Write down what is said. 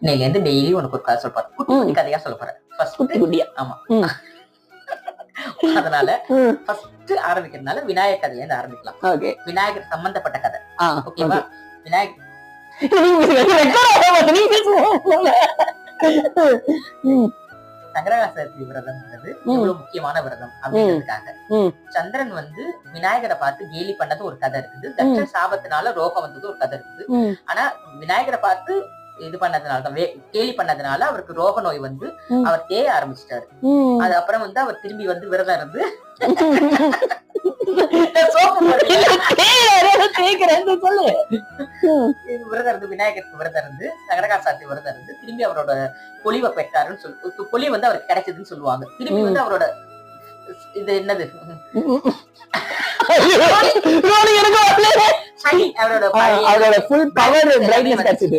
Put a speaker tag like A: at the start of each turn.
A: இன்னையில இருந்து டெய்லி உனக்கு ஒரு கதை சொல்ல போறேன். குட்டி குட்டி கதையா சொல்ல போறேன்.
B: குட்டி குட்டியா?
A: ஆமா. அதனால ஃபர்ஸ்ட் ஆரம்பிக்கிறதுனால விநாயகர் கதையில இருந்து ஆரம்பிக்கலாம். விநாயகர் சம்பந்தப்பட்ட கதை. ஓகேவா? விநாயகர் சங்கரஹர சதுர்த்தி விரதம்ங்கிறது எவ்வளவு முக்கியமான விரதம் அப்படிங்கிறதுக்காக சந்திரன் வந்து விநாயகரை பார்த்து கேலி பண்ணது ஒரு கதை இருக்குது. தட்ச சாபத்தினால ரோகம் வந்தது ஒரு கதை இருக்குது. ஆனா விநாயகரை பார்த்து இது பண்ணதுனாலதான் கேலி பண்ணதுனால அவருக்கு ரோக நோய் வந்து அவர் தேய ஆரம்பிச்சிட்டாரு. அது அப்புறம் வந்து அவர் திரும்பி வந்து விரதம் இருந்து விரதம் இருந்து விநாயகருக்கு விரதம் இருந்து சங்கரஹர சதுர்த்தி விரதம் இருந்து திரும்பி அவரோட பொலிவை பெற்றாருன்னு சொல்லு. பொலிவு வந்து அவருக்கு கிடைச்சதுன்னு சொல்லுவாங்க. திரும்பி வந்து அவரோட இது என்னது அவரோட ஃபுல் பவர் பிரைட்னஸ் கிடைச்சது.